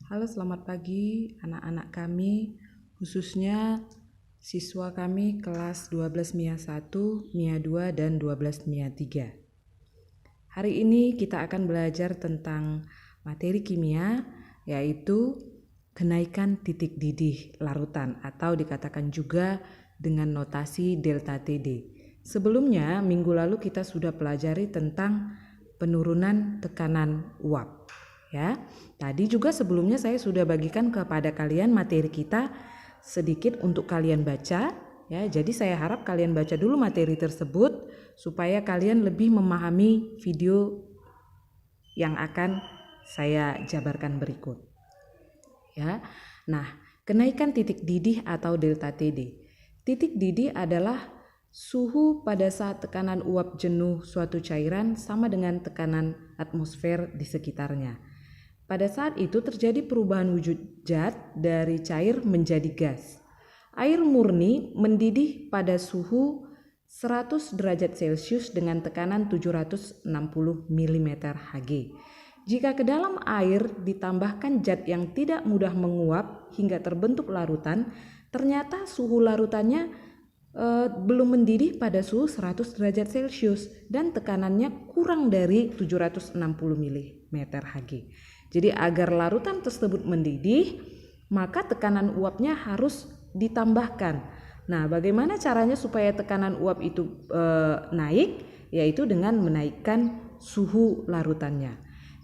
Halo, selamat pagi anak-anak kami, khususnya siswa kami kelas 12 MIA 1, MIA 2, dan 12 MIA 3. Hari ini kita akan belajar tentang materi kimia, yaitu kenaikan titik didih larutan atau dikatakan juga dengan notasi delta TD. Sebelumnya, minggu lalu kita sudah pelajari tentang penurunan tekanan uap. Ya, tadi juga sebelumnya saya sudah bagikan kepada kalian materi kita sedikit untuk kalian baca. Ya, jadi saya harap kalian baca dulu materi tersebut supaya kalian lebih memahami video yang akan saya jabarkan berikut. Ya, nah, kenaikan titik didih atau delta TD. Titik didih adalah suhu pada saat tekanan uap jenuh suatu cairan sama dengan tekanan atmosfer di sekitarnya. Pada saat itu terjadi perubahan wujud zat dari cair menjadi gas. Air murni mendidih pada suhu 100 derajat Celcius dengan tekanan 760 mm Hg. Jika ke dalam air ditambahkan zat yang tidak mudah menguap hingga terbentuk larutan, ternyata suhu larutannya belum mendidih pada suhu 100 derajat Celcius dan tekanannya kurang dari 760 mm Hg. Jadi agar larutan tersebut mendidih, maka tekanan uapnya harus ditambahkan. Nah, bagaimana caranya supaya tekanan uap itu naik? Yaitu dengan menaikkan suhu larutannya.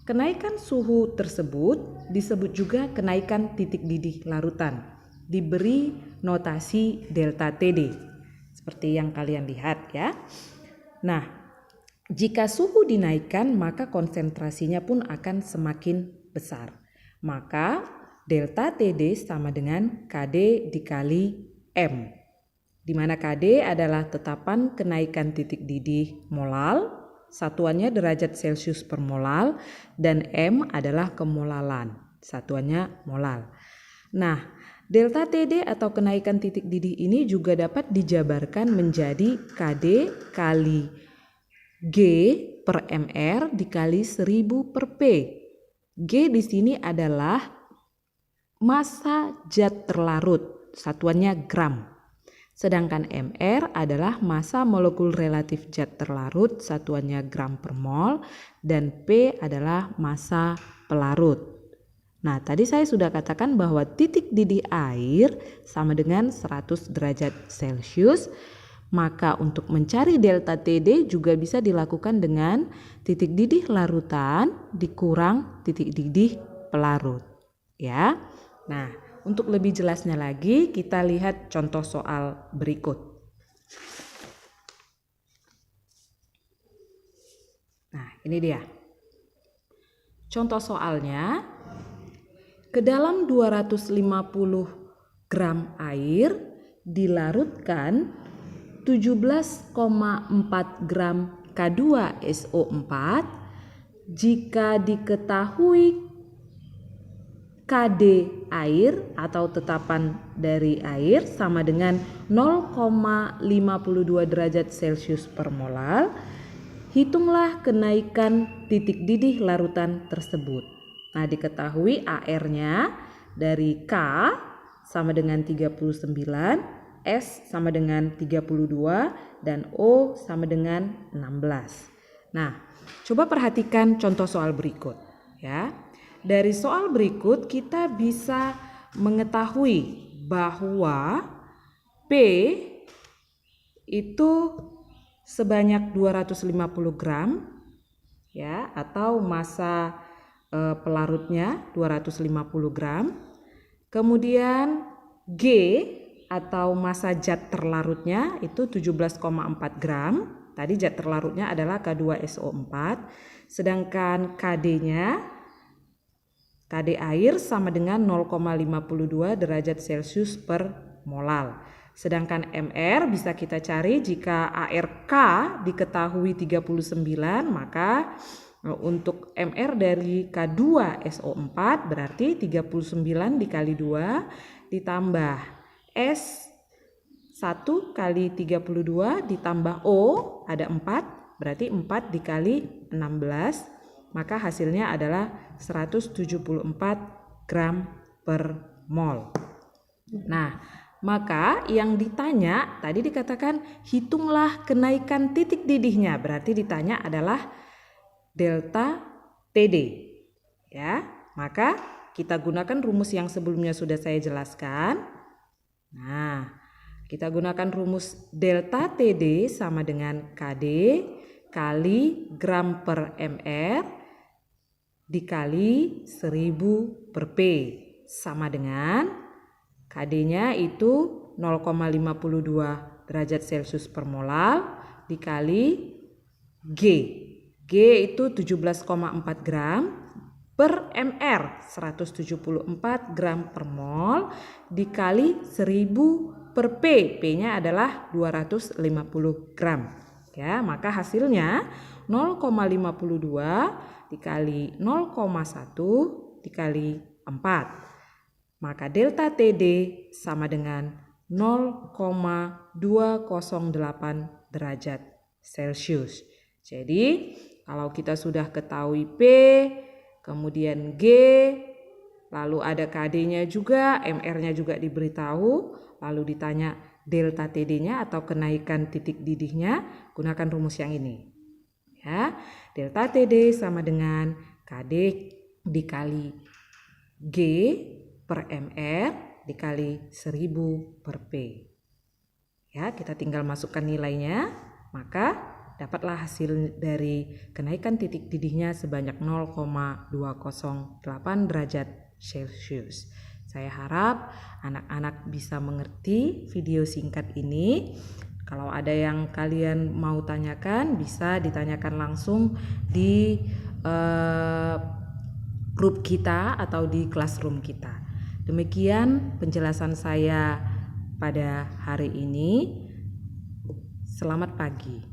Kenaikan suhu tersebut disebut juga kenaikan titik didih larutan. Diberi notasi delta TD. Seperti yang kalian lihat ya. Nah, jika suhu dinaikkan maka konsentrasinya pun akan semakin besar. Maka delta TD sama dengan KD dikali M. Di mana KD adalah tetapan kenaikan titik didih molal, satuannya derajat Celcius per molal, dan M adalah kemolalan, satuannya molal. Nah, delta TD atau kenaikan titik didih ini juga dapat dijabarkan menjadi KD kali G per MR dikali 1000 per P. G di sini adalah massa zat terlarut, satuannya gram. Sedangkan MR adalah massa molekul relatif zat terlarut, satuannya gram per mol, dan P adalah massa pelarut. Nah, tadi saya sudah katakan bahwa titik didih air sama dengan 100 derajat Celcius. Maka untuk mencari delta TD juga bisa dilakukan dengan titik didih larutan dikurang titik didih pelarut. Ya. Nah, untuk lebih jelasnya lagi kita lihat contoh soal berikut. Nah, ini dia. Contoh soalnya, ke dalam 250 gram air dilarutkan 17,4 gram K2SO4 jika diketahui KD air atau tetapan dari air sama dengan 0,52 derajat Celcius per molal, hitunglah kenaikan titik didih larutan tersebut. Nah, diketahui AR-nya dari K sama dengan 39, S sama dengan 32, dan O sama dengan 16. Nah, coba perhatikan contoh soal berikut ya. Dari soal berikut kita bisa mengetahui bahwa P itu sebanyak 250 gram ya, atau massa pelarutnya 250 gram. Kemudian G atau massa zat terlarutnya itu 17,4 gram. Tadi zat terlarutnya adalah K2SO4. Sedangkan KD-nya, KD air sama dengan 0,52 derajat Celcius per molal. Sedangkan MR bisa kita cari jika ARK diketahui 39, maka untuk MR dari K2SO4 berarti 39 dikali 2 ditambah S 1 kali 32 ditambah O ada 4, berarti 4 dikali 16, maka hasilnya adalah 174 gram per mol. Nah, maka yang ditanya tadi dikatakan hitunglah kenaikan titik didihnya. Berarti ditanya adalah delta TD. Ya, maka kita gunakan rumus yang sebelumnya sudah saya jelaskan. Nah, kita gunakan rumus delta TD sama dengan KD kali gram per mr dikali 1000 per P sama dengan KD-nya itu 0,52 derajat Celcius per mol dikali G. G itu 17,4 gram per mr 174 gram per mol dikali 1000 per P. P-nya adalah 250 gram. Ya, maka hasilnya 0,52 dikali 0,1 dikali 4. Maka delta TD sama dengan 0,208 derajat Celcius. Jadi kalau kita sudah ketahui P, kemudian G, lalu ada KD-nya juga, MR-nya juga diberitahu, lalu ditanya delta TD-nya atau kenaikan titik didihnya, gunakan rumus yang ini. Ya, delta TD sama dengan KD dikali G per mr dikali 1000 per P. Ya, kita tinggal masukkan nilainya, maka dapatlah hasil dari kenaikan titik didihnya sebanyak 0,208 derajat Celcius. Saya harap anak-anak bisa mengerti video singkat ini. Kalau ada yang kalian mau tanyakan, bisa ditanyakan langsung di grup kita atau di classroom kita. Demikian penjelasan saya pada hari ini. Selamat pagi.